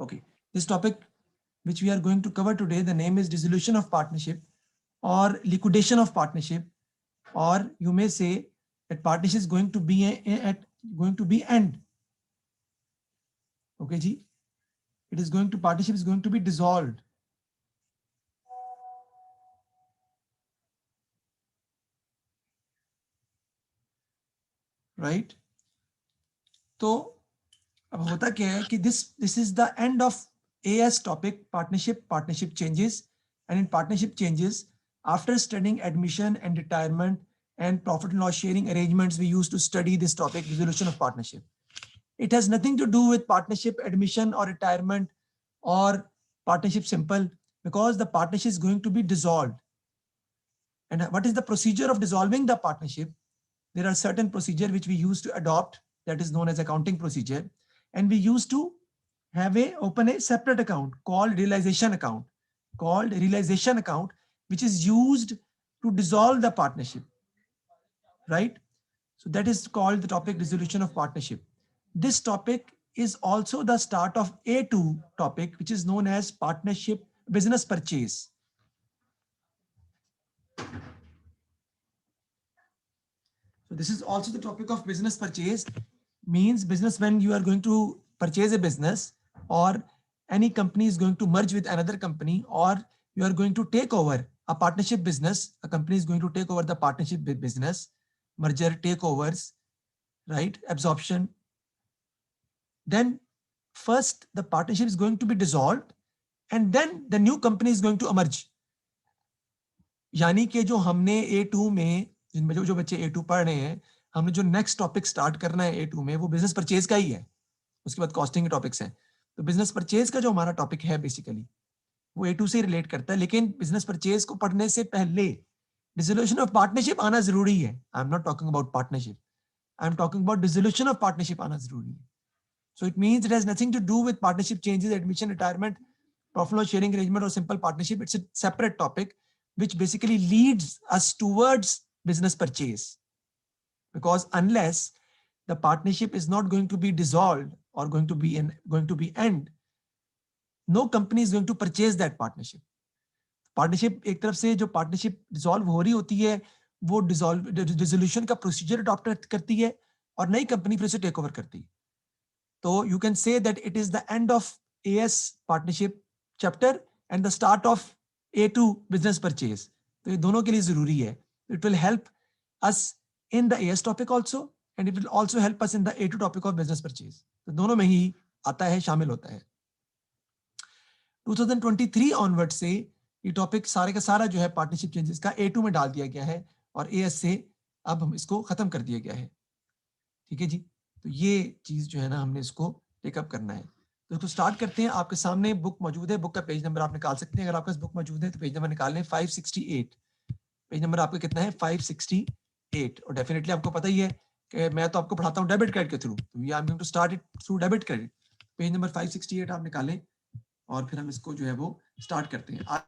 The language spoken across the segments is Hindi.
Okay, this topic which we are going to cover today, the name is dissolution of partnership or liquidation of partnership, or you may say that partnership is going to be going to be end. Okay, ji, it is going to partnership is going to be dissolved. Right? तो अब होता क्या है कि this is the end of AS topic, partnership changes, and in partnership changes, after studying admission and retirement and profit and loss sharing arrangements, we used to study this topic, dissolution of partnership. It has nothing to do with partnership admission or retirement or partnership simple, because the partnership is going to be dissolved. And what is the procedure of dissolving the partnership? There are certain procedure which we used to adopt, that is known as accounting procedure, and we used to open a separate account called realization account, which is used to dissolve the partnership, right? So that is called the topic dissolution of partnership. This topic is also the start of A2 topic, which is known as partnership business purchase. So this is also the topic of business purchase, means business when you are going to purchase a business, or any company is going to merge with another company, or you are going to take over a partnership business, a company is going to take over the partnership business, merger, takeovers, right, absorption. Then first the partnership is going to be dissolved and then the new company is going to emerge. यानी कि जो हमने A2 में जिनमें जो बच्चे A2 पढ़ रहे हैं, हमने जो नेक्स्ट टॉपिक स्टार्ट करना है A2 में वो बिजनेस परचेज का ही है, उसके बाद कॉस्टिंग के टॉपिक्स हैं। तो बिजनेस परचेज का जो हमारा टॉपिक है बेसिकली वो A2 से रिलेट करता है, लेकिन बिजनेस परचेज को पढ़ने से पहले डिसोल्यूशन ऑफ पार्टनरशिप आना जरूरी है। I am not talking about partnership, I am talking about dissolution of partnership आना जरूरी है। So it means it has nothing to do with partnership changes, admission, retirement, profit loss sharing arrangement, or simple partnership. It's a separate topic which basically leads us towards business purchase. Because unless the partnership is not going to be dissolved or going to be end, no company is going to purchase that partnership. Partnership एक तरफ से जो पार्टनरशिप डिसॉल्व हो रही होती है वो डिसोल्यूशन का प्रोसीजर अडॉप्ट करती है और नई कंपनी फिर से टेक ओवर करती है। So you can say that it is the end of AS partnership chapter and the start of A2 business purchase. तो ये दोनों के लिए जरूरी है. It will help us in the AS topic also and it will also help us in the A2 topic of business purchase. तो दोनों में ही आता है, शामिल होता है. 2023 ऑनवर्ड से ये टॉपिक सारे का सारा जो है पार्टनरशिप चेंजेस का A2 में डाल दिया गया है और AS से अब हम इसको खत्म कर दिया गया है. ठीक है जी, तो ये चीज जो है ना हमने इसको टेकअप करना है. तो इसको स्टार्ट करते हैं. आपके सामने बुक मौजूद है, बुक का पेज नंबर आप निकाल सकते हैं. अगर आपके पास बुक मौजूद है तो पेज नंबर निकाल लें. 568 पेज नंबर आपका कितना है? 568. और डेफिनेटली आपको पता ही है कि मैं तो आपको पढ़ाता हूँ डेबिट क्रेडिट के थ्रू, तो we are going to start it through debit credit. Page number 568 आप निकालें और फिर हम इसको जो है वो स्टार्ट करते हैं.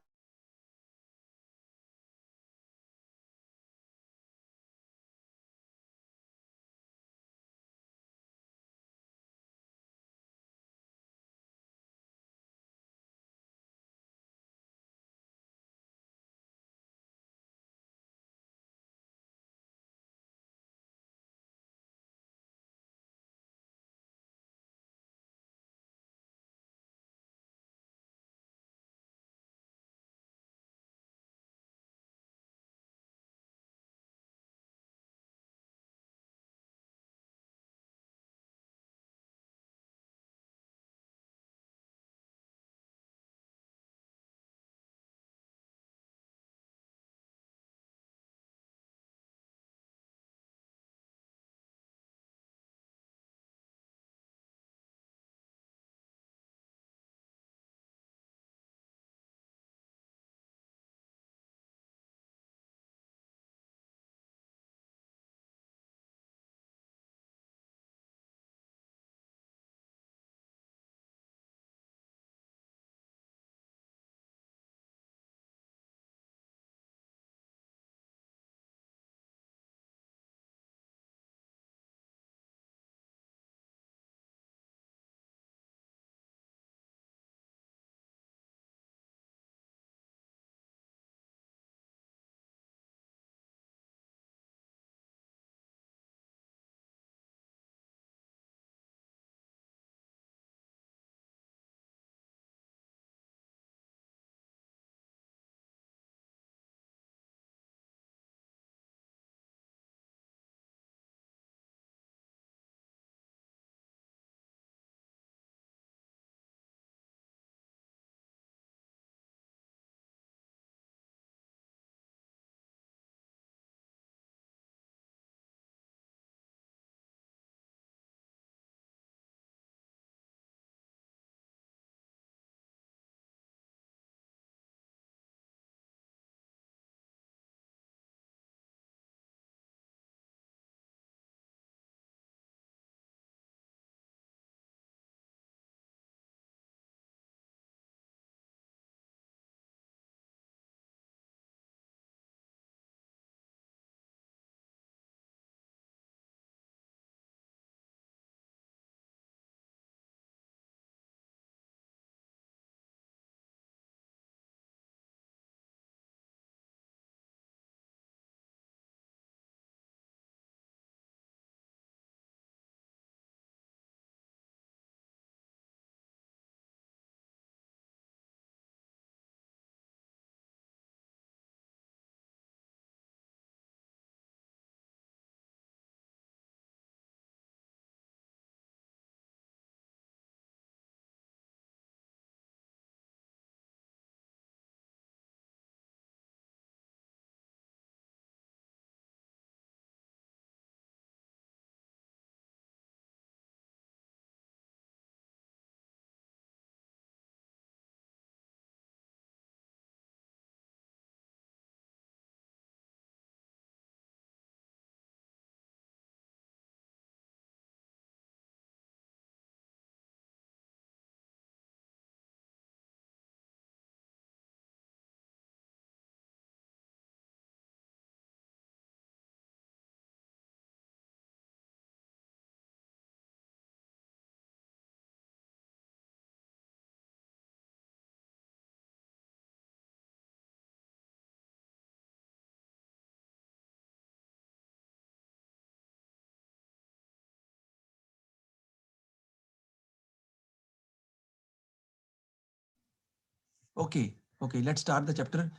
Okay, let's start the chapter.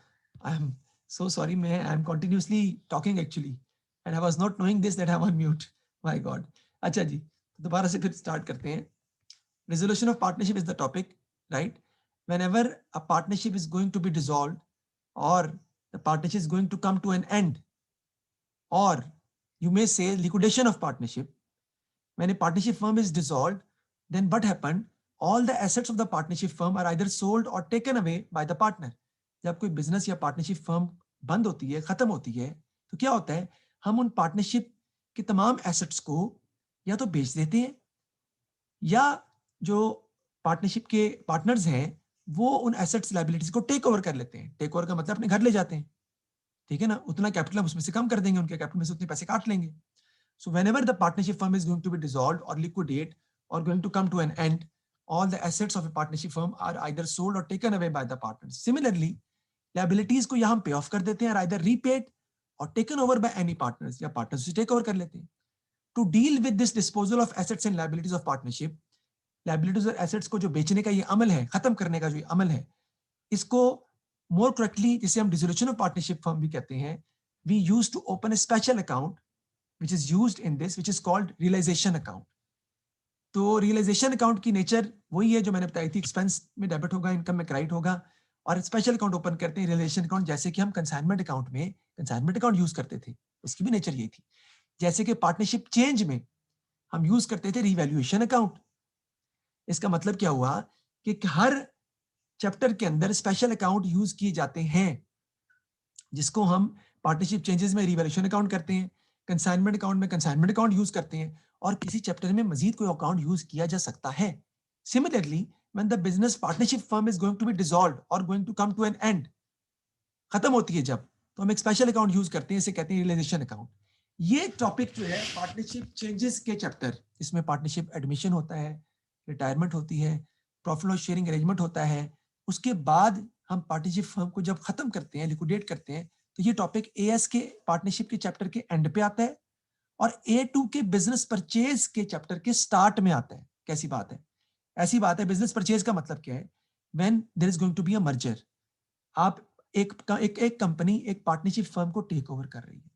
I am so sorry, man. I am continuously talking actually, and I was not knowing this that I'm on mute. My God. अच्छा जी, दोबारा से फिर start करते हैं. Resolution of partnership is the topic, right? Whenever a partnership is going to be dissolved, or the partnership is going to come to an end, or you may say liquidation of partnership. When a partnership firm is dissolved, then what happened? All the assets of the partnership firm are either sold or taken away by the partner. जब कोई बिजनेस या पार्टनरशिप फर्म बंद होती है, खत्म होती है, तो क्या होता है? हम उन पार्टनरशिप के तमाम एसेट्स को या तो बेच देते हैं, या जो पार्टनरशिप के पार्टनर्स हैं वो उन एसेट्स लायबिलिटीज को टेक ओवर कर लेते हैं. टेक ओवर का मतलब अपने घर ले जाते हैं. ठीक है ना? उतना कैपिटल हम उसमें से कम कर देंगे, उनके कैपिटल में से उतने पैसे काट लेंगे. So whenever the partnership firm is going to be dissolved or liquidate or going to come to an end, all the assets of a partnership firm are either sold or taken away by the partners. Similarly, liabilities को या हम pay off कर देते हैं, or either repaid or taken over by any partners, या partners से take over कर लेते हैं. To deal with this disposal of assets and liabilities of partnership, liabilities और assets को जो बेचने का ये अमल है, खत्म करने का जो ये अमल है, इसको more correctly जिसे हम dissolution of partnership firm भी कहते हैं, we used to open a special account which is used in this, which is called realization account. तो रियलाइजेशन अकाउंट की नेचर वही है जो मैंने बताई थी, एक्सपेंस में डेबिट होगा, इनकम में क्रेडिट होगा, और स्पेशल अकाउंट ओपन करते हैं रियलाइजेशन अकाउंट, जैसे कि हम कंसाइनमेंट अकाउंट में कंसाइनमेंट अकाउंट यूज करते थे, उसकी भी नेचर यही थी. जैसे कि पार्टनरशिप चेंज में हम यूज करते थे रिवैल्यूएशन अकाउंट. इसका मतलब क्या हुआ कि हर चैप्टर के अंदर स्पेशल अकाउंट यूज किए जाते हैं, जिसको हम पार्टनरशिप चेंजेस में रिवैल्यूएशन अकाउंट करते हैं, कंसाइनमेंट अकाउंट में कंसाइनमेंट अकाउंट यूज करते हैं, और किसी चैप्टर में मजीद कोई अकाउंट यूज किया जा सकता है. Similarly, when the business partnership firm is going to be dissolved और going to come to an end, खत्म होती है जब, तो हम एक स्पेशल अकाउंट यूज करते हैं, इसे कहते हैं रियलाइजेशन अकाउंट. ये टॉपिक जो है पार्टनरशिप चेंजेस के चैप्टर, इसमें पार्टनरशिप एडमिशन होता है, रिटायरमेंट होती है, प्रॉफिट लॉस शेयरिंग अरेंजमेंट होता है. उसके बाद हम पार्टनरशिप फर्म को जब खत्म करते हैं, लिक्विडेट करते हैं, तो ये टॉपिक एएस के पार्टनरशिप के चैप्टर के एंड पे आता है, और A2 के बिजनेस परचेज के चैप्टर के स्टार्ट में आता है. कैसी बात है? ऐसी बात है. बिजनेस परचेज का मतलब क्या है? When there is going to be a merger, आप एक कंपनी एक पार्टनरशिप फर्म को टेक ओवर कर रही है.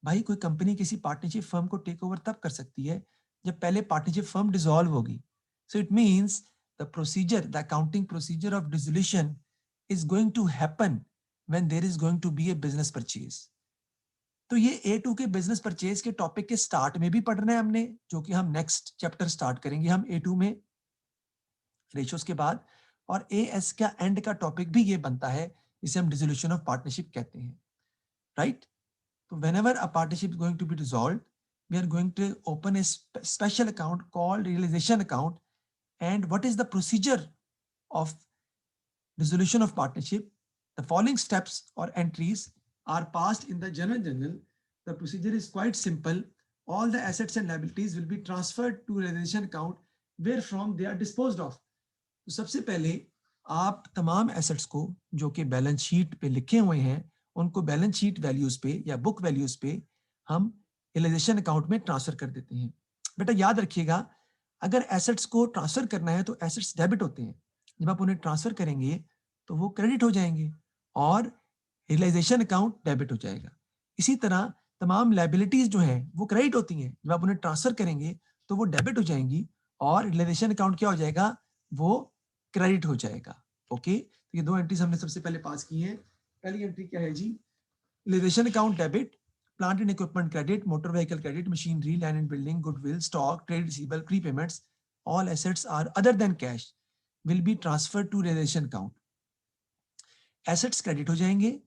भाई, कोई कंपनी किसी पार्टनरशिप फर्म को टेक ओवर तब कर सकती है जब पहले पार्टनरशिप फर्म डिसॉल्व होगी. So it means the procedure, the accounting procedure of dissolution is going to happen when there is going to be a business purchase. तो ये A2 के बिजनेस परचेज के टॉपिक के स्टार्ट में भी पढ़ना है हमने, जो कि हम नेक्स्ट चैप्टर स्टार्ट करेंगे हम A2 में रेशियोज के बाद, और AS का एंड का टॉपिक भी ये बनता है, जिसे हम डिसोल्यूशन ऑफ पार्टनरशिप कहते हैं, राइट? तो whenever a partnership is going to be dissolved, we are going to open a special account called realization account. And what is the procedure of dissolution of partnership? The following steps or entries are passed in the journal. The procedure is quite simple. All the assets and liabilities will be transferred to realization account where from they are disposed of. तो सबसे पहले आप तमाम एसेट्स को जो कि बैलेंस शीट पे लिखे हुए हैं, उनको बैलेंस शीट वैल्यूज पे या बुक वैल्यूज पे हम रियलाइजेशन अकाउंट में ट्रांसफर कर देते हैं. बेटा याद रखिएगा, अगर एसेट्स को ट्रांसफर करना है तो एसेट्स डेबिट होते हैं, जब आप उन्हें ट्रांसफर करेंगे तो वो क्रेडिट हो जाएंगे और रियलाइजेशन अकाउंट डेबिट हो जाएगा. इसी तरह तमाम लायबिलिटीज जो हैं वो क्रेडिट होती हैं, जब आप उन्हें ट्रांसफर करेंगे तो वो डेबिट हो जाएंगी, और रियलाइजेशन अकाउंट क्या हो जाएगा? वो क्रेडिट हो जाएगा. ओके, तो ये दो एंट्रीज हमने सबसे पहले पास की हैं. पहली एंट्री क्या है जी? Realisation account debit, plant and equipment credit, motor vehicle credit, machinery, land and building, goodwill, stock, trade receivable, prepayments, all assets are other than cash will be transfer to realisation account. Assets credit हो जाएंगे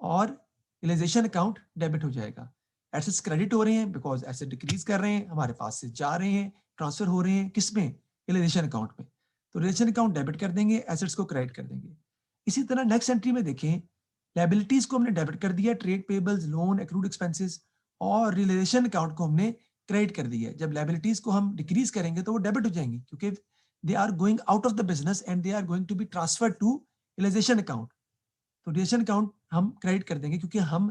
और रियलाइजेशन अकाउंट डेबिट हो जाएगा. एसेट्स क्रेडिट हो रहे हैं बिकॉज एसेट डिक्रीज कर रहे हैं, हमारे पास से जा रहे हैं, ट्रांसफर हो रहे हैं, किसमें? रियलाइजेशन अकाउंट में. तो रियलाइजेशन अकाउंट डेबिट कर देंगे, एसेट्स को क्रेडिट कर देंगे. इसी तरह नेक्स्ट एंट्री में देखें, लायबिलिटीज को हमने डेबिट कर दिया, trade payables, loan, accrued expenses, और रियलाइजेशन अकाउंट को हमने क्रेडिट कर दिया. जब लायबिलिटीज को हम डिक्रीज करेंगे तो वो डेबिट हो जाएंगे, क्योंकि they are going out of the business and they are going to be transfer to realisation account. तो रियलाइजेशन अकाउंट हम क्रेडिट कर देंगे, क्योंकि हम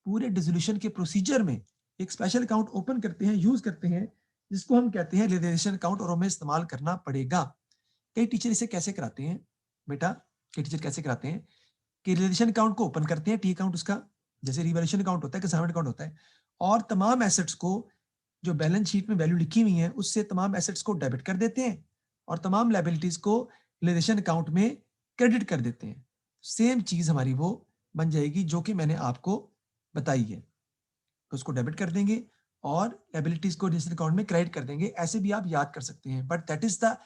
पूरे डिसोल्यूशन के प्रोसीजर में एक स्पेशल अकाउंट ओपन करते हैं, यूज करते हैं, जिसको हम कहते हैं रियलाइजेशन अकाउंट, और हमें इस्तेमाल करना पड़ेगा. कई टीचर इसे कैसे कराते हैं बेटा? कि टीचर कैसे कराते हैं कि रिलेशन अकाउंट को ओपन करते हैं, टी अकाउंट उसका जैसे रिवैल्यूएशन अकाउंट होता है, कंसाइनमेंट अकाउंट होता है, और तमाम एसेट्स को जो बैलेंस शीट में वैल्यू लिखी हुई है उससे तमाम एसेट्स को डेबिट कर देते हैं और तमाम लायबिलिटीज को रिलेशन अकाउंट में क्रेडिट कर देते हैं। सेम चीज हमारी वो बन जाएगी जो कि मैंने आपको बताई है। तो उसको डेबिट कर देंगे और लायबिलिटीज को रिलेशन अकाउंट में क्रेडिट कर देंगे। ऐसे भी आप याद कर सकते हैं, but that is the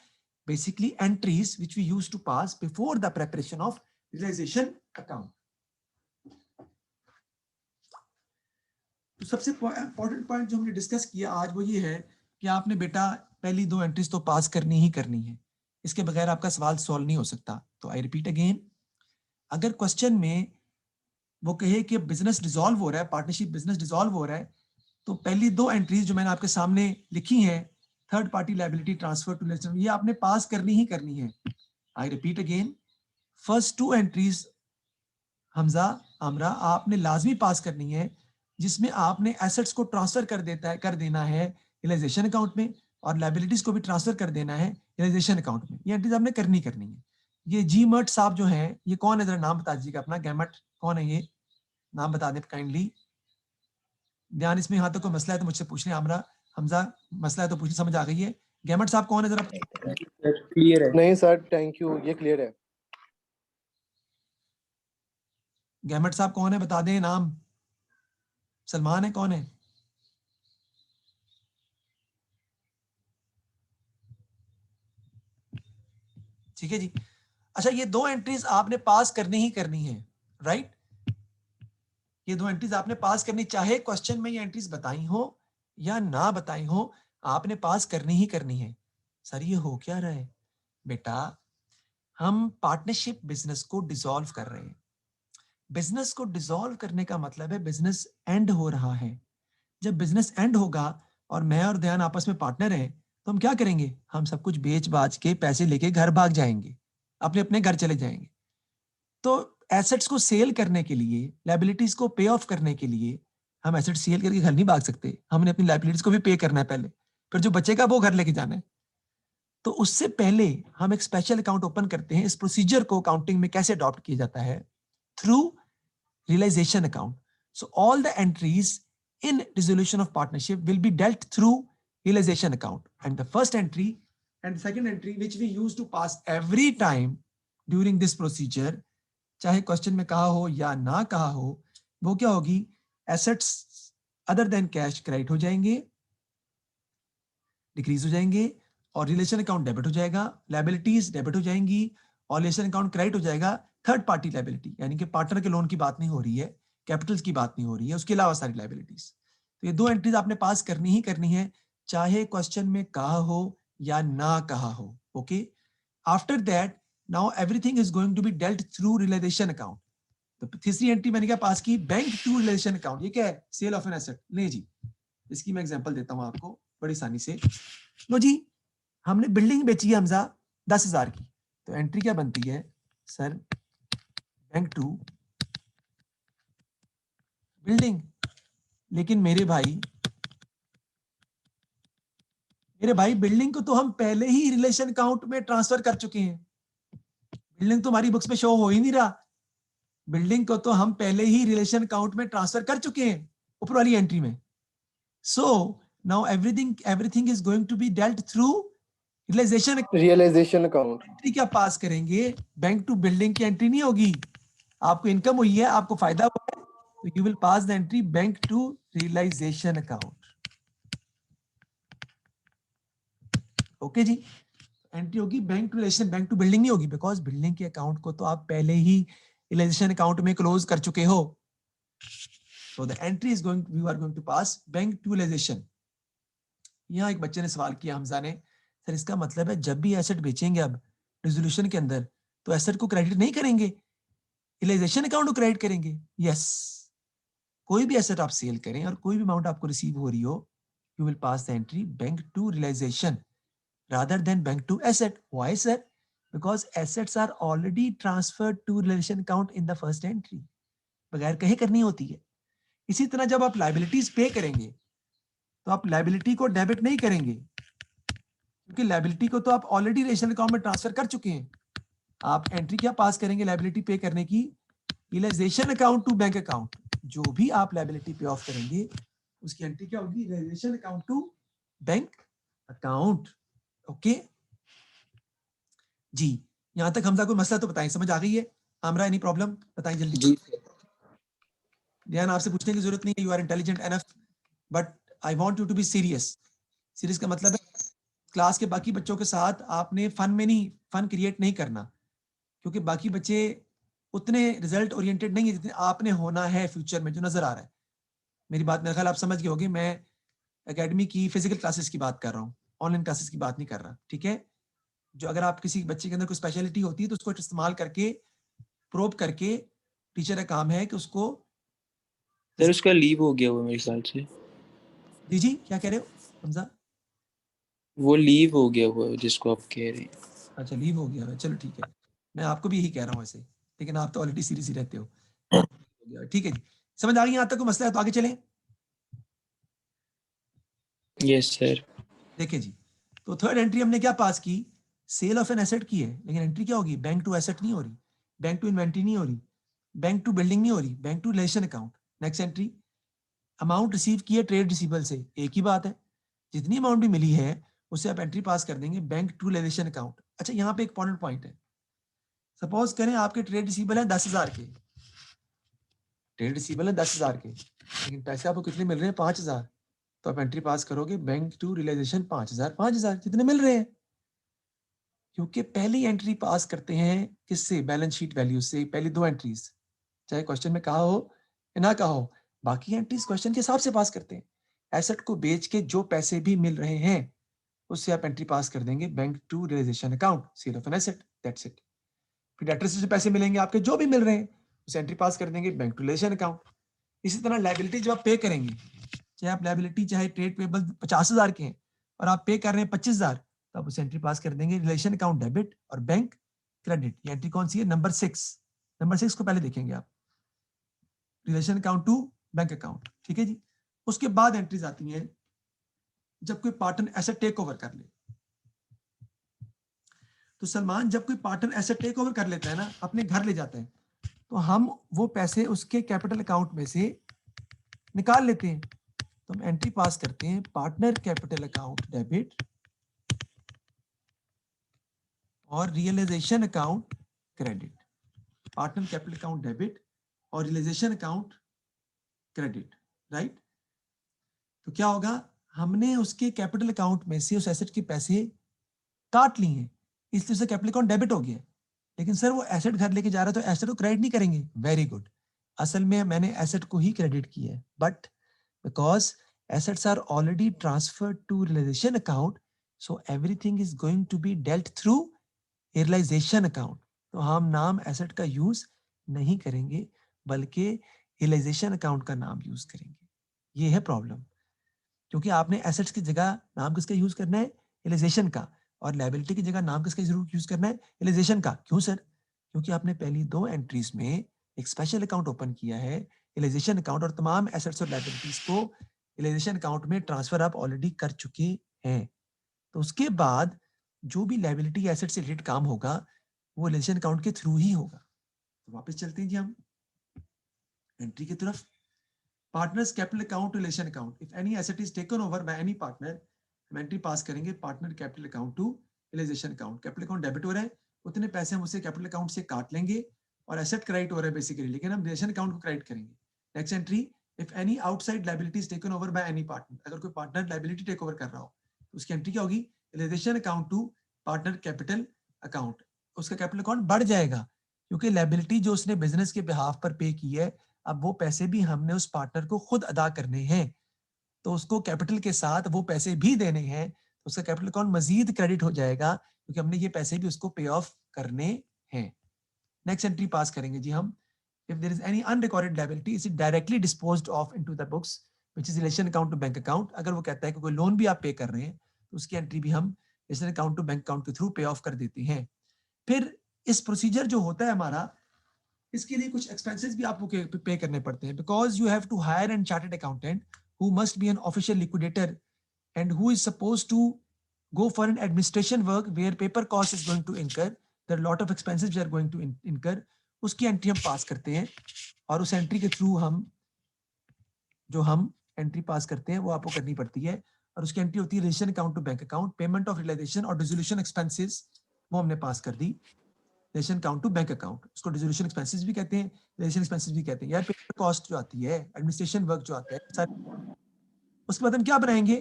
basically entries which we used to pass before the preparation of realization account. तो सबसे इंपॉर्टेंट पॉइंट जो हमने डिस्कस किया आज वो ये है कि आपने बेटा पहली 2 एंट्रीज तो पास करनी ही करनी है, इसके बगैर आपका सवाल सॉल्व नहीं हो सकता। तो आई रिपीट अगेन, अगर क्वेश्चन में वो कहे कि बिजनेस डिसॉल्व हो रहा है, पार्टनरशिप बिजनेस डिसॉल्व हो रहा है, तो पहली 2 एंट्रीज जो मैंने आपके सामने लिखी हैं, third party liability transfer to realisation, ये आपने पास करनी ही करनी है। I repeat again, first 2 entries हमजा आमरा आपने लाजमी पास करनी है, जिसमें आपने एसेट्स को ट्रांसफर कर देना है रियलाइजेशन अकाउंट में और लायबिलिटीज को भी ट्रांसफर कर देना है रियलाइजेशन अकाउंट में। ये एंट्रीज आपने करनी है। ये जी मर्ट साहब जो हैं, ये कौन है, जरा नाम बता दीजिएगा अपना। गैमट कौन है, ये नाम बता दें काइंडली। ध्यान इसमें, यहाँ तक कोई मसला है तो मुझसे पूछ लें। आमरा हमजा मसला है तो पूछने, समझ आ गई है। गैमट साहब कौन है, जरा क्लियर है? नहीं सर, थैंक यू, ये क्लियर है। गैमट साहब कौन है, बता दें नाम। सलमान है, कौन है? ठीक है जी। अच्छा, ये 2 एंट्रीज आपने पास करनी ही करनी है, राइट? ये 2 एंट्रीज आपने पास करनी, चाहे क्वेश्चन में ये एंट्रीज बताई हो या ना बताई हो, आपने पास करनी ही करनी है। सर ये हो क्या रहा है बेटा? हम पार्टनरशिप बिजनेस को डिसॉल्व कर रहे हैं। बिजनेस को डिसॉल्व करने का मतलब है बिजनेस एंड हो रहा है। जब बिजनेस एंड होगा और मैं और दयान आपस में पार्टनर हैं, तो हम क्या करेंगे? हम सब कुछ बेच बाच के पैसे लेके घर भाग जाएंगे, अपने अपने घर चले जाएंगे। तो एसेट्स को सेल करने के लिए, लायबिलिटीज को पे ऑफ करने के लिए, हम एसेट सेल करके घर नहीं भाग सकते। हमने अपनी लायबिलिटीज को भी पे करना है पहले, फिर जो बचेगा वो घर लेके जाना है। तो उससे पहले हम एक स्पेशल अकाउंट ओपन करते हैं। इस प्रोसीजर को अकाउंटिंग में कैसे अडॉप्ट किया जाता है? Through realization account. So all the entries in dissolution of partnership will be dealt through realization account. And the first entry and the second entry which we use to pass every time during this procedure, चाहे क्वेश्चन में कहा हो या ना कहा हो, वो क्या होगी? Assets other than cash credit हो जाएंगे, डिक्रीज हो जाएंगे, और रिलेशन अकाउंट डेबिट हो जाएगा, लायबिलिटीज डेबिट हो जाएंगी और रिलेशन अकाउंट क्रेडिट हो जाएगा। थर्ड पार्टी लायबिलिटी, यानी कि पार्टनर के लोन की बात नहीं हो रही है, कैपिटल्स की बात नहीं हो रही है, उसके अलावा सारी लायबिलिटीज। तो ये 2 एंट्रीज आपने पास करनी ही करनी है, चाहे क्वेश्चन में कहा हो या ना कहा हो। Okay, after that now everything is going to be dealt through realisation account. तो तीसरी एंट्री मैंने क्या पास की? Bank to realisation account. ये क्या है? Sale of an asset. ले जी, इसकी मैं एग्जांपल देता हूं आपको बड़ी आसानी से। लो जी, हमने बिल्डिंग बेची है हमजा 10,000 की, तो एंट्री क्या बनती है सर? Bank to building. लेकिन मेरे भाई बिल्डिंग को तो हम पहले ही रिलेशन अकाउंट में ट्रांसफर कर चुके हैं। बिल्डिंग तो हमारी बुक्स में शो हो ही नहीं रहा। बिल्डिंग को तो हम पहले ही रिलेशन अकाउंट में ट्रांसफर कर चुके हैं ऊपर वाली एंट्री में। So now everything is going to be dealt through realisation account. Entry क्या पास करेंगे? बैंक टू बिल्डिंग की एंट्री नहीं होगी। आपको इनकम हुई है, आपको फायदा हुआ है, तो you will pass the entry bank to realisation account. Okay जी, एंट्री होगी bank to relation, bank to building नहीं होगी, बिकॉज बिल्डिंग के अकाउंट को तो आप पहले ही रियलाइजेशन अकाउंट में क्लोज कर चुके हो। So the entry is going, we are going to pass bank to realisation. यहाँ एक बच्चे ने सवाल किया हमजा ने, सर इसका मतलब है जब भी एसेट बेचेंगे अब रिजोल्यूशन के अंदर, तो एसेट को क्रेडिट नहीं करेंगे, रियलाइजेशन अकाउंट को क्रेडिट करेंगे? यस, कोई भी एसेट आप सेल करें और कोई भी अमाउंट आपको रिसीव हो रही हो, you will pass the entry bank to realisation rather than bank to asset. Why sir? Because assets are already transferred to relation account in the first entry. बगैर कहे करनी होती है। इसी तरह जब आप लायबिलिटीज पे करेंगे तो आप लायबिलिटी को डेबिट नहीं करेंगे, क्योंकि लायबिलिटी को तो आप ऑलरेडी रिलेशन अकाउंट में ट्रांसफर कर चुके हैं। आप एंट्री क्या पास करेंगे लायबिलिटी पे करने की? Realisation account to bank account. जो भी आप लायबिलिटी पे ऑफ करेंगे उसकी एंट्री क्या होगी? Realisation account to bank account. Okay जी, यहां तक हमजा कोई मसला तो बताएं, समझ आ गई है? आमरा एनी प्रॉब्लम बताएं जल्दी। जी ध्यान आपसे पूछने की जरूरत नहीं है, you are intelligent enough, but I want you to be serious. Serious का मतलब है क्लास के बाकी बच्चों के साथ आपने फन में नहीं, फन क्रिएट नहीं करना, क्योंकि बाकी बच्चे उतने रिजल्ट ओरिएंटेड नहीं है जितने आपने होना है फ्यूचर में, जो नजर आ रहा है। मेरी बात मेरे ख्याल आप समझ गए होंगे। मैं एकेडमी की फिजिकल क्लासेस की बात कर रहा हूँ, ऑनलाइन क्लासेस की बात नहीं कर रहा, ठीक है? जो अगर आप किसी बच्चे के अंदर कोई स्पेशलिटी होती है तो उसको इस्तेमाल करके, प्रोब करके, टीचर का काम है कि उसको। सर उसका लीव हो गया हुआ मेरे ख्याल से। जी जी, क्या कह रहे हो हमजा? वो लीव हो गया हुआ है जिसको आप कह रहे हैं। अच्छा, लीव हो गया है, चलो ठीक है। मैं आपको भी यही कह रहा हूँ ऐसे, लेकिन आप तो ऑलरेडी सीरियस ही रहते हो। ठीक है जी, समझ आ गई? यहाँ तक कोई मसला है तो आगे चलें। Yes sir. देखिए जी, तो थर्ड एंट्री हमने क्या पास की? सेल ऑफ एन एसेट की है, लेकिन एंट्री क्या होगी? बैंक टू एसेट नहीं हो रही, बैंक टू इन्वेंट्री नहीं हो रही, बैंक टू बिल्डिंग नहीं हो रही, bank to realisation account. Next entry, amount receive की है ट्रेड रिसीवेबल से, एक ही बात है। जितनी अमाउंट भी मिली है उससे आप एंट्री पास कर देंगे बैंक टू रिलेशन अकाउंट। अच्छा, यहाँ पे एक इंपॉर्टेंट पॉइंट है। सपोज करें आपके ट्रेड रिसीवेबल है 10,000 के, ट्रेड रिसीवेबल है 10,000 के, लेकिन पैसे आपको कितने मिल रहे हैं? 5,000। तो आप एंट्री पास करोगे बैंक टू रियलाइजेशन 5,000, 5,000 जितने मिल रहे हैं, क्योंकि पहली एंट्री पास करते हैं किससे? बैलेंस शीट वैल्यू से, पहली दो एंट्रीज, चाहे क्वेश्चन में कहा हो या ना कहा हो, बाकी एंट्रीज क्वेश्चन के हिसाब से पास करते हैं। एसेट को बेच के जो पैसे भी मिल रहे हैं उससे आप एंट्री पास कर देंगे bank to realisation account, sale of an asset, that's it. फिर डेटर से पैसे मिलेंगे आपके जो भी मिल रहे हैं, उसे एंट्री पास कर देंगे बैंक टू रिलेशन अकाउंट। इसी तरह लायबिलिटी जब आप पे करेंगे, चाहे आप लायबिलिटी चाहे ट्रेड पेबल 50,000 के हैं और आप पे कर रहे हैं 25,000, तो आप उसे एंट्री पास कर देंगे रिलेशन अकाउंट डेबिट और बैंक क्रेडिट। ये एंट्री कौन सी है? नंबर 6। नंबर 6 को पहले देखेंगे आप, realisation account to bank account, ठीक है जी। उसके बाद एंट्रीज आती हैं जब कोई पार्टनर एसेट टेक ओवर कर ले। तो सलमान, जब कोई पार्टनर एसेट टेक ओवर कर लेता है ना, अपने घर ले जाता है, तो हम वो पैसे उसके कैपिटल अकाउंट में से निकाल लेते हैं। तो हम एंट्री पास करते हैं पार्टनर कैपिटल अकाउंट डेबिट और realisation account credit. Partner capital account debit और रियलाइजेशन अकाउंट क्रेडिट, राइट? तो क्या होगा? हमने उसके कैपिटल अकाउंट में से उस एसेट के पैसे काट लिए हैं, इसलिए उसका कैपिटल अकाउंट डेबिट हो गया। लेकिन सर वो एसेट घर लेके जा रहा है तो एसेट को क्रेडिट नहीं करेंगे। वेरी गुड, असल में मैंने एसेट को ही क्रेडिट किया है, but because assets are already transferred to realization account, so everything is going to be dealt through realization account. तो हम नाम एसेट का यूज नहीं करेंगे बल्कि रियलाइजेशन अकाउंट का नाम यूज करेंगे। ये है प्रॉब्लम, क्योंकि आपने एसेट्स की जगह नाम किसका यूज करना है? रियलाइजेशन का, और लायबिलिटी की जगह नाम किसका जरूर यूज करना है? रियलाइजेशन का। क्यों सर? क्योंकि आपने पहली दो एंट्रीज में एक स्पेशल अकाउंट ओपन किया है, रियलाइजेशन अकाउंट, और तमाम एसेट्स और लायबिलिटीज को रियलाइजेशन अकाउंट में ट्रांसफर आप ऑलरेडी कर चुके हैं। तो उसके बाद जो भी लायबिलिटी एसेट से रिलेटेड काम होगा वो रियलाइजेशन अकाउंट के थ्रू ही होगा। तो वापस चलते हैं जी हम एंट्री की तरफ। Partners capital account realisation account, if any asset is taken over by any partner, हम एंट्री पास करेंगे partner capital account to realisation account. Capital account debit हो रहा है, उतने पैसे हम उसे कैपिटल अकाउंट से काट लेंगे और एसेट क्रेडिट हो रहा है बेसिकली, लेकिन हम रिलेशन अकाउंट को क्रेडिट करेंगे। Next entry, if any outside liability is taken over by any partner, अगर कोई पार्टनर लायबिलिटी टेक ओवर कर रहा हो तो उसकी एंट्री क्या होगी? Realisation account to partner capital account. उसका कैपिटल अकाउंट बढ़ जाएगा क्योंकि लायबिलिटी जो उसने बिजनेस के बिहाफ पर पे की है, अब वो पैसे भी हमने उस पार्टनर को खुद अदा करने हैं, तो उसको कैपिटल के साथ वो पैसे भी देने हैं, तो उसका कैपिटल अकाउंट मजीद क्रेडिट हो जाएगा क्योंकि हमने ये पैसे भी उसको पे ऑफ करने हैं। नेक्स्ट एंट्री पास करेंगे जी हम, if there is any unrecorded liability is it directly disposed of into the books which is relation account to bank account। अगर वो कहता है कि कोई लोन भी आप पे कर रहे हैं तो उसकी एंट्री भी हम relation account to bank account के थ्रू पे ऑफ कर देते हैं। फिर इस प्रोसीजर जो होता है हमारा, इसके लिए कुछ एक्सपेंसेस भी आपको पे करने पड़ते हैं, because you have to hire an chartered accountant who must be an official liquidator and who is supposed to go for an administration work where paper cost is going to incur, there lot of expenses we are going to incur, उसकी एंट्री हम पास करते हैं और उस एंट्री के थ्रू हम एंट्री पास करते हैं वो आपको करनी पड़ती है और उसकी एंट्री होती है relation account to bank account, payment of realisation और डिसोल्यूशन एक्सपेंसेस वो हमने पास कर दी relation account to bank account. उसको डिसोल्यूशन एक्सपेंसेस भी कहते हैं, रिलेशन एक्सपेंसेस भी कहते हैं। यार पेपर कॉस्ट जो आती है, एडमिनिस्ट्रेशन वर्क जो आता है सारे, उसके बाद हम क्या बनाएंगे,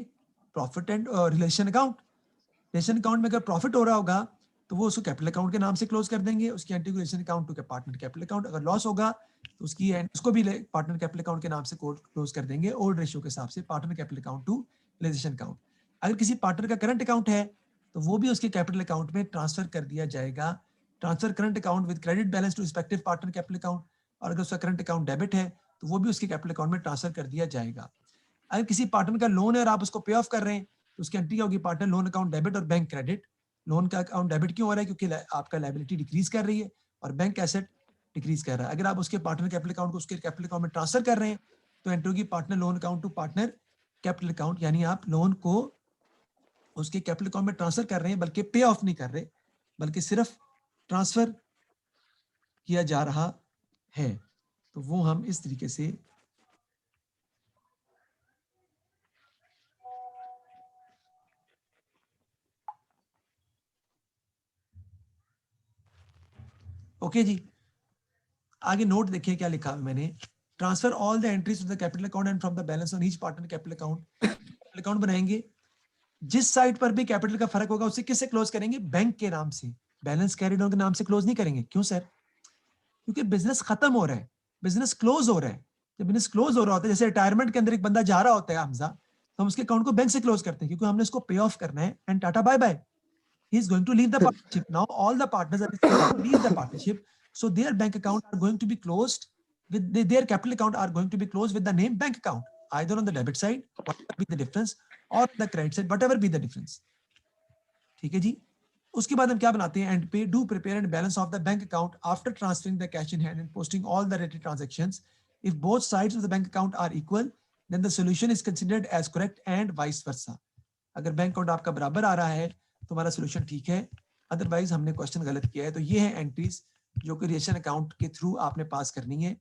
profit and realisation account. Realisation account में अगर प्रॉफिट हो रहा होगा तो वो उसको कैपिटल अकाउंट के नाम से क्लोज कर देंगे, उसकी एंट्री को realisation account to partner capital account. अगर लॉस होगा तो उसको भी पार्टनर कैपिटल अकाउंट के नाम से क्लोज कर देंगे ओल्ड रेशियो के हिसाब से, partner capital account to realisation account. अगर किसी पार्टनर का करंट अकाउंट है तो वो भी उसके कैपिटल अकाउंट में ट्रांसफर कर दिया जाएगा, transfer current account with credit balance to respective partner capital account. और अगर उसका करंट अकाउंट डेबिट है तो वो भी उसके कैपिटल अकाउंट में ट्रांसफर कर दिया जाएगा। अगर किसी पार्टनर का लोन है और आप उसको पे ऑफ कर रहे हैं तो उसकी एंट्री क्या होगी, पार्टनर लोन अकाउंट डेबिट और बैंक क्रेडिट। लोन का अकाउंट डेबिट क्यों हो रहा है, क्योंकि आपका लायबिलिटी डिक्रीज कर रही है और बैंक एसेट डिक्रीज कर रहा है। अगर आप उसके पार्टनर कैपिटल अकाउंट को उसके कैपिटल अकाउंट में ट्रांसफर कर रहे हैं तो एंट्री होगी partner loan account to partner capital account, यानी आप लोन को उसके कैपिटल अकाउंट में ट्रांसफर कर रहे हैं, बल्कि पे ऑफ नहीं कर रहे, बल्कि सिर्फ ट्रांसफर किया जा रहा है। तो वो हम इस तरीके से ओके जी। आगे नोट देखिए क्या लिखा है मैंने, transfer all the entries to the capital account and from the balance on each partner capital account. Capital account बनाएंगे, जिस साइड पर भी कैपिटल का फर्क होगा उसे किससे क्लोज करेंगे, बैंक के नाम से, बैलेंस कैरिड ऑन के नाम से क्लोज नहीं करेंगे। क्यों सर, क्योंकि बिजनेस खत्म हो रहा है, बिजनेस क्लोज हो रहा है। जब बिजनेस क्लोज हो रहा होता है, जैसे रिटायरमेंट के अंदर एक बंदा जा रहा होता है हमजा, तो हम उसके अकाउंट को बैंक से क्लोज करते हैं क्योंकि हमने उसको पे ऑफ करना है and tata bye bye. He is going to leave the partnership. Now all the partners are going to leave the partnership. So their bank account are going to be closed with their capital account are going to be closed with the name bank account, either on the debit side, whatever be the difference, or the credit side, whatever be the difference. ठीक है जी। उसके बाद हम क्या बनाते हैं, एंड पे do prepare and balance of the bank account after transferring the cash in hand and posting all the related transactions. If both sides of the bank account are equal, then the solution is considered as correct and vice versa. अगर बैंक अकाउंट आपका बराबर आ रहा है तो हमारा सोल्यूशन ठीक है, अदरवाइज हमने क्वेश्चन गलत किया है। तो ये है एंट्रीज जो कि रिलेशन अकाउंट के थ्रू आपने पास करनी है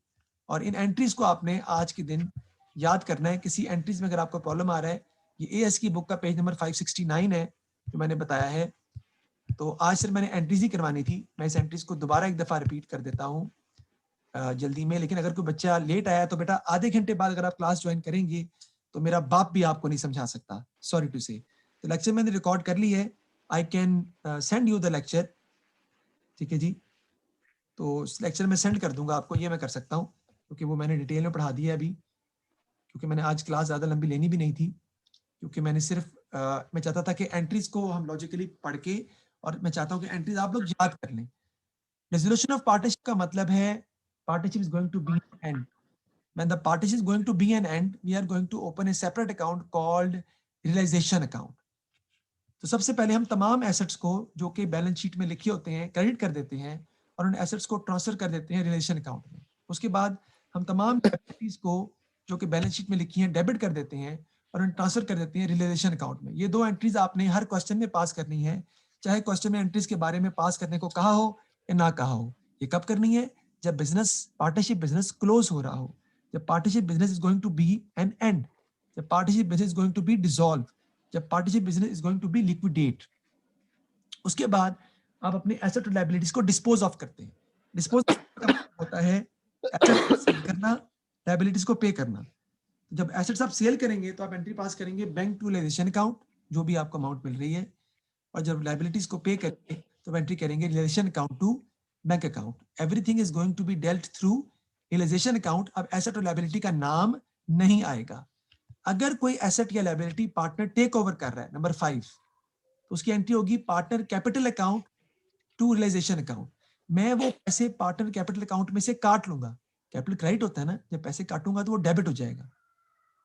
और इन एंट्रीज को आपने आज के दिन याद करना है। किसी एंट्रीज में अगर आपको प्रॉब्लम आ रहा है, ये एएस की बुक का पेज नंबर 569 है जो मैंने बताया है। तो आज सिर्फ मैंने एंट्रीज ही करवानी थी, मैं इस एंट्रीज को दोबारा एक दफा रिपीट कर देता हूँ जल्दी में। लेकिन अगर कोई बच्चा लेट आया तो बेटा आधे घंटे बाद अगर आप क्लास ज्वाइन करेंगे तो मेरा बाप भी आपको नहीं समझा सकता, सॉरी टू से। तो लेक्चर मैंने रिकॉर्ड कर ली है, I can send you the lecture, ठीक है जी। तो इस लेक्चर में सेंड कर दूंगा आपको, ये मैं कर सकता हूँ क्योंकि वो मैंने डिटेल में पढ़ा दिया है अभी, क्योंकि मैंने आज क्लास ज़्यादा लंबी लेनी भी नहीं थी, क्योंकि मैंने सिर्फ मैं चाहता था कि एंट्रीज को हम लॉजिकली पढ़ के, और मैं चाहता हूँ कि एंट्रीज आप लोग याद कर लें। रेजोल्यूशन ऑफ पार्टनरशिप का मतलब है partnership is going to be end, when the partnership is going to be an end, we are going to open a separate account called realization account. तो सबसे पहले हम तमाम एसेट्स को जो कि बैलेंस शीट में लिखे होते हैं क्रेडिट कर देते हैं और उन एसेट्स को ट्रांसफर कर देते हैं रिलेशन अकाउंट में। उसके बाद हम तमाम लायबिलिटीज को जो कि बैलेंस शीट में लिखी हैं डेबिट कर देते हैं और उन ट्रांसफर कर देते हैं रिलेशन अकाउंट में। ये दो एंट्रीज आपने हर क्वेश्चन में पास करनी है, चाहे क्वेश्चन में एंट्रीज के बारे में पास करने को कहा हो या ना कहा हो। ये कब करनी है, जब बिजनेस पार्टनरशिप बिजनेस क्लोज हो रहा हो, जब partnership business is going to be an end, जब partnership business is going to be dissolve, जब partnership business is going to be liquidate. उसके बाद आप अपने एसेट और लायबिलिटीज को डिस्पोज ऑफ करते हैं। डिस्पोज होता है एसेट सेल करना, लायबिलिटीज को पे करना। जब एसेट्स आप सेल करेंगे तो आप एंट्री पास करेंगे बैंक टू रिलेशन अकाउंट, जो भी आपको अमाउंट मिल रही है, और जब लायबिलिटीज को पे करेंगे तो एंट्री करेंगे realisation account to bank account. Everything is going to be dealt through realisation account. अब एसेट और लायबिलिटी का नाम नहीं आएगा। अगर कोई एसेट या लायबिलिटी पार्टनर टेक ओवर कर रहा है, नंबर 5, तो उसकी एंट्री होगी partner capital account to realisation account. मैं वो पैसे पार्टनर कैपिटल अकाउंट में से काट लूंगा। कैपिटल क्रेडिट होता है ना, जब पैसे काटूंगा तो वो डेबिट हो जाएगा,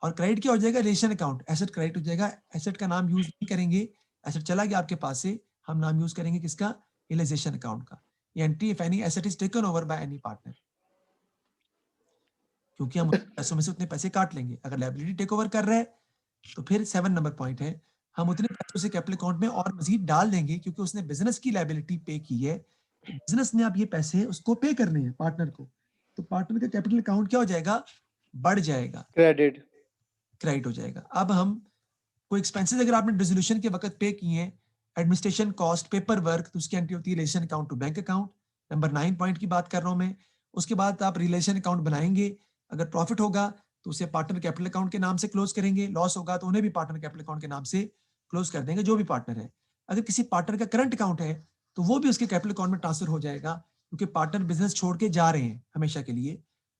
और क्रेडिट क्या हो जाएगा, रिलेशन अकाउंट। एसेट क्रेडिट हो जाएगा, एसेट का नाम यूज नहीं करेंगे, एसेट चला गया आपके पास से, हम नाम यूज करेंगे किसका, रियलाइजेशन अकाउंट का। ये entry if any asset is taken over by any partner, क्योंकि हम पैसों में से उतने पैसे काट लेंगे। अगर लायबिलिटी टेक ओवर कर रहा है तो फिर 7 नंबर पॉइंट है, हम उतने पैसों से कैपिटल अकाउंट में और मजीद डाल देंगे क्योंकि उसने बिजनेस की लायबिलिटी पे की है, बिजनेस ने आप ये पैसे उसको पे करने हैं पार्टनर को, तो पार्टनर का कैपिटल अकाउंट क्या हो जाएगा, बढ़ जाएगा, क्रेडिट। क्रेडिट हो जाएगा। अब हम कोई एक्सपेंसेस अगर आपने डिसोल्यूशन के वक्त पे किए हैं, एडमिनिस्ट्रेशन कॉस्ट, पेपर वर्क, तो उसकी एंट्री होती है relation account to bank account. Number 9 point की बात कर रहा हूं मैं। उसके बाद आप रिलेशन अकाउंट बनाएंगे, अगर प्रॉफिट होगा तो उसे पार्टनर कैपिटल अकाउंट के नाम से क्लोज करेंगे, लॉस होगा तो उन्हें भी पार्टनर कैपिटल अकाउंट के नाम से क्लोज कर देंगे, जो भी पार्टनर है। अगर किसी पार्टनर का करंट अकाउंट है तो वो भी उसके कैपिटल अकाउंट में ट्रांसफर हो जाएगा, क्योंकि पार्टनर बिजनेस छोड़ के जा रहे हैं हमेशा के लिए,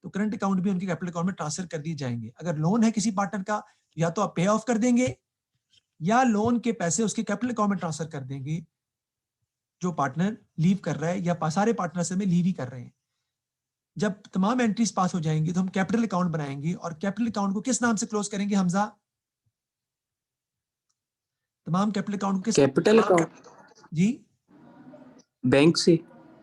तो करंट अकाउंट भी उनके कैपिटल अकाउंट में ट्रांसफर कर दिए जाएंगे। अगर लोन है किसी पार्टनर का, या तो आप पे ऑफ कर देंगे या लोन के पैसे उसके कैपिटल अकाउंट में ट्रांसफर कर देंगे, जो पार्टनर लीव कर रहा है या सारे पार्टनर में लीव ही कर रहे हैं। जब तमाम एंट्रीज पास हो जाएंगी तो हम कैपिटल अकाउंट बनाएंगे, और कैपिटल अकाउंट को किस नाम से क्लोज करेंगे हमजा? तमाम कैपिटल अकाउंट को किस, कैपिटल अकाउंट जी, बैंक से।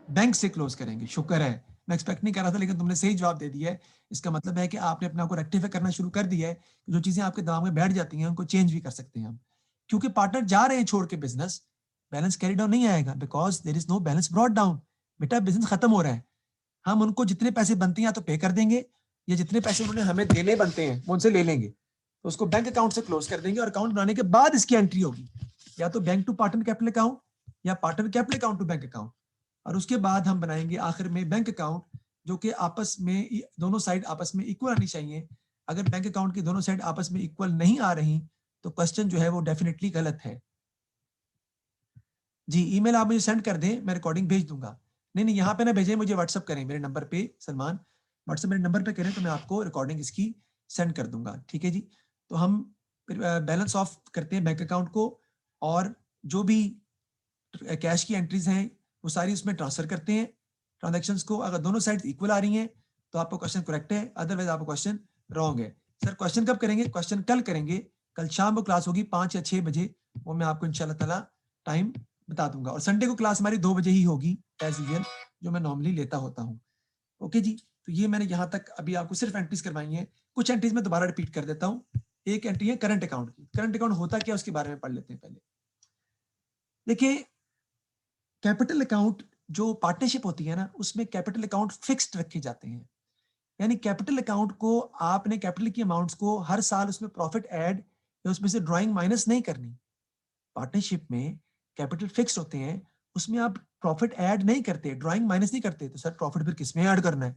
बैंक से क्लोज करेंगे। शुक्र है, मैं एक्सपेक्ट नहीं कर रहा था लेकिन तुमने सही जवाब दे दिया है। इसका मतलब है कि आपने अपने आप को रेक्टिफाई करना शुरू कर दिया है। जो चीजें आपके दिमाग में बैठ जाती हैं उनको चेंज भी कर सकते हैं हम, क्योंकि पार्टनर जा रहे हैं छोड़ के बिजनेस, बैलेंस कैरी डाउन नहीं आएगा, because there is no balance brought down. बेटा बिजनेस खत्म हो रहा है, हम उनको जितने पैसे बनते हैं या तो पे कर देंगे, या जितने पैसे उन्होंने हमें देने बनते हैं वो उनसे ले लेंगे, तो उसको बैंक अकाउंट से क्लोज कर देंगे, और अकाउंट बनाने के बाद इसकी एंट्री होगी या तो bank to partner capital account या partner capital account to bank account, और उसके बाद हम बनाएंगे आखिर में बैंक अकाउंट, जो कि आपस में दोनों साइड आपस में इक्वल आनी चाहिए। अगर बैंक अकाउंट की दोनों साइड आपस में इक्वल नहीं आ रही तो क्वेश्चन जो है वो डेफिनेटली गलत है। जी, ईमेल आप मुझे सेंड कर दें, मैं रिकॉर्डिंग भेज दूंगा। नहीं यहाँ पे ना भेजें, मुझे व्हाट्सअप करें मेरे नंबर पे, सलमान व्हाट्सअप मेरे नंबर पे करें तो मैं आपको रिकॉर्डिंग इसकी सेंड कर दूंगा, ठीक है जी। तो हम बैलेंस ऑफ करते हैं बैंक अकाउंट को, और जो भी कैश की एंट्रीज हैं वो सारी उसमें ट्रांसफर करते हैं ट्रांजेक्शन्स को। अगर दोनों साइड इक्वल आ रही हैं तो आपका क्वेश्चन करेक्ट है, अदरवाइज आपका क्वेश्चन रॉन्ग है। सर क्वेश्चन कब करेंगे? क्वेश्चन कल करेंगे, कल शाम को क्लास होगी 5 या 6 बजे, वो मैं आपको इंशाल्लाह ताला टाइम बता दूंगा। और संडे को क्लास हमारी 2 बजे ही होगी एज यूजुअल, जो मैं नॉर्मली लेता होता हूँ। ओके जी, तो ये मैंने यहाँ तक अभी आपको सिर्फ एंट्रीज करवाई हैं। कुछ एंट्रीज में दोबारा रिपीट कर देता हूँ। एक एंट्री है करंट अकाउंट की। करंट अकाउंट होता क्या उसके बारे में पढ़ लेते हैं पहले। देखिए, कैपिटल अकाउंट जो पार्टनरशिप होती है ना, उसमें कैपिटल अकाउंट फिक्स्ड रखे जाते हैं। यानी कैपिटल अकाउंट को आपने कैपिटल की अमाउंट्स को हर साल उसमें प्रॉफिट ऐड या उसमें से ड्राइंग माइनस नहीं करनी। पार्टनरशिप में कैपिटल फिक्स होते हैं, उसमें आप प्रॉफिट ऐड नहीं करते, ड्राइंग माइनस नहीं करते। तो सर प्रॉफिट फिर किसमें ऐड करना है,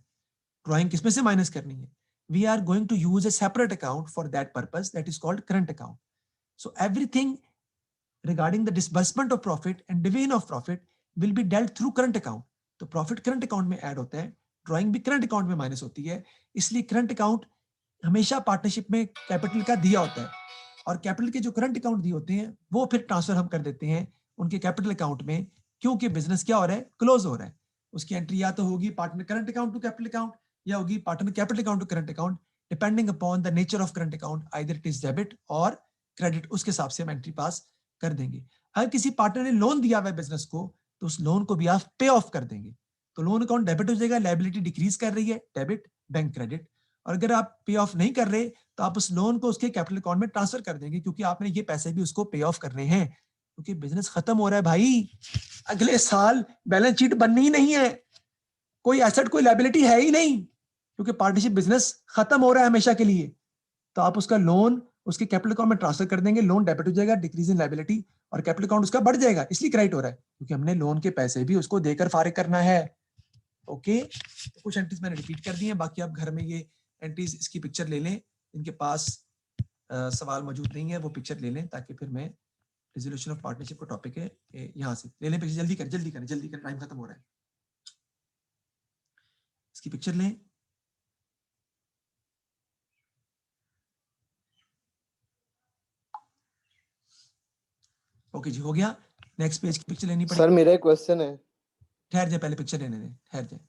ड्राइंग किसमें से माइनस करनी है? We are going to use a separate account for that purpose, that is called current account. So everything regarding the disbursement of profit and division of profit will be dealt through current account। तो प्रॉफिट करंट अकाउंट में ऐड होता है, ड्राइंग भी करंट अकाउंट में माइनस होती है। इसलिए करंट अकाउंट हमेशा पार्टनरशिप में कैपिटल का दिया होता है, और कैपिटल के जो करंट अकाउंट दिए होते हैं वो फिर ट्रांसफर हम कर देते हैं उनके कैपिटल अकाउंट में, क्योंकि बिजनेस क्या हो रहा है, क्लोज हो रहा है। उसकी एंट्री या तो होगी partner current account to capital account, या होगी partner capital account to current account, depending upon the nature of current account, either it is debit और क्रेडिट। उसके हिसाब से हम एंट्री पास कर देंगे। अगर किसी पार्टनर ने लोन दिया हुआ है बिजनेस को, तो उस लोन को भी आप पे ऑफ कर देंगे, तो लोन अकाउंट डेबिट हो जाएगा, लायबिलिटी डिक्रीज कर रही है, डेबिट बैंक क्रेडिट। और अगर आप पे ऑफ नहीं कर रहे तो आप उस लोन को उसके कैपिटल अकाउंट में ट्रांसफर कर देंगे, क्योंकि आपने ये पैसे भी उसको पे ऑफ करने हैं, क्योंकि बिजनेस खत्म हो रहा है भाई। अगले साल बैलेंस शीट बननी ही नहीं है, कोई एसेट कोई लायबिलिटी है ही नहीं, क्योंकि पार्टनरशिप बिजनेस खत्म हो रहा है हमेशा के लिए। तो आप उसका लोन उसके कैपिटल अकाउंट में ट्रांसफर कर देंगे, लोन डेबिट हो जाएगा, डिक्रीज इन लायबिलिटी, और कैपिटल अकाउंट उसका बढ़ जाएगा। इसलिए क्रेडिट हो रहा है क्योंकि हमने लोन के पैसे भी उसको देकर फारिग करना है। ओके, तो कुछ एंट्रीज मैंने रिपीट कर दी हैं, बाकी आप घर में ये एंट्रीज इसकी पिक्चर ले लें, इनके पास सवाल मौजूद नहीं है वो पिक्चर ले लें, ताकि फिर मैं रिजोल्यूशन ऑफ पार्टनरशिप का टॉपिक है यहाँ से ले लें पिक्चर। जल्दी करें जल्दी करें जल्दी करें, टाइम खत्म हो रहा है। इसकी पिक्चर लें। ओके जी, हो गया। नेक्स्ट पेज की पिक्चर लेनी पड़ेगी। सर मेरा एक क्वेश्चन है। ठहर जाए, पहले पिक्चर लेने दें, ठहर जाए।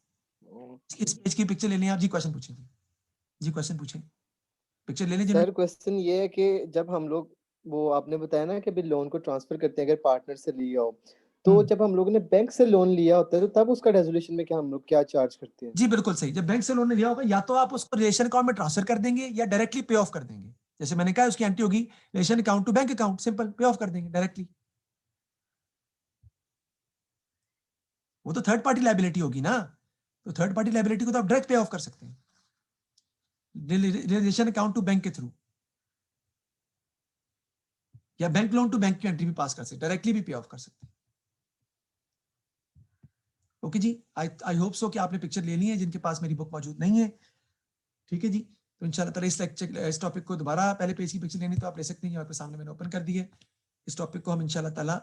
इस पेज की पिक्चर लेनी है आप जी, क्वेश्चन पूछेंगे जी, क्वेश्चन पूछें, पिक्चर ले लीजिए। सर क्वेश्चन ये है कि जब हम लोग वो आपने बताया ना कि अभी लोन को ट्रांसफर करते हैं अगर पार्टनर से लिया हो, तो जब हम लोगों ने बैंक से लोन लिया होता है तो तब उसका रेजोल्यूशन में क्या हम लोग क्या चार्ज करते हैं? जी बिल्कुल सही। जब बैंक से लोन लिया होगा, या तो आप उसको रिलेशन अकाउंट में ट्रांसफर कर देंगे या डायरेक्टली पे ऑफ कर देंगे। जैसे मैंने कहा उसकी एंट्री होगी realisation account to bank account, simple pay off कर देंगे डायरेक्टली। वो तो थर्ड पार्टी लायबिलिटी होगी ना, तो थर्ड पार्टी लायबिलिटी को तो आप डायरेक्ट पे ऑफ कर सकते हैं रिलेशन अकाउंट टू बैंक के थ्रू, या बैंक लोन टू बैंक की एंट्री भी पास कर सकते, डायरेक्टली भी पे ऑफ कर सकते हैं। Okay ji, I hope so कि आपने पिक्चर ले ली है, जिनके पास मेरी बुक मौजूद नहीं है। ठीक है जी, तो इंशाल्लाह ताला इस टॉपिक को दोबारा पहले पेज की पिक्चर लेनी तो आप ले सकते हैं, आपके सामने मैंने ओपन कर दी है। इस टॉपिक को हम इंशाल्लाह ताला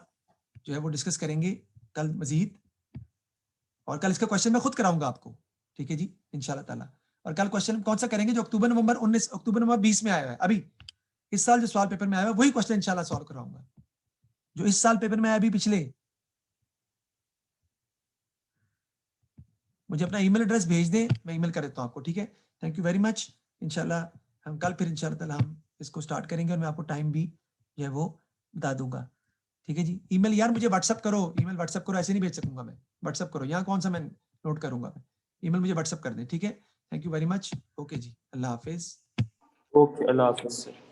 जो है वो डिस्कस करेंगे कल मजीद, और कल इसका क्वेश्चन मैं खुद कराऊंगा आपको। ठीक है जी इंशाल्लाह ताला। और कल क्वेश्चन कौन सा करेंगे, जो अक्टूबर नवंबर 20 में आया है, अभी इस साल जो सवाल पेपर में आया है वही क्वेश्चन इंशाल्लाह सॉल्व कराऊंगा, जो इस साल पेपर में आया अभी पिछले। मुझे अपना ईमेल एड्रेस भेज दें, मैं ईमेल कर देता हूँ आपको। ठीक है, थैंक यू वेरी मच। इंशाल्लाह हम कल फिर इंशाल्लाह ताला हम इसको स्टार्ट करेंगे, और मैं आपको टाइम भी जो है वो बता दूंगा। ठीक है जी, ईमेल यार मुझे व्हाट्सअप करो, ईमेल व्हाट्सअप करो, ऐसे नहीं भेज सकूंगा मैं, व्हाट्सअप करो, यहाँ कौन सा मैं नोट करूंगा, ईमेल मुझे व्हाट्सअप कर दें। ठीक है, thank you very much. Okay जी, अल्लाह हाफिज। ओके, अल्लाह हाफिज सर।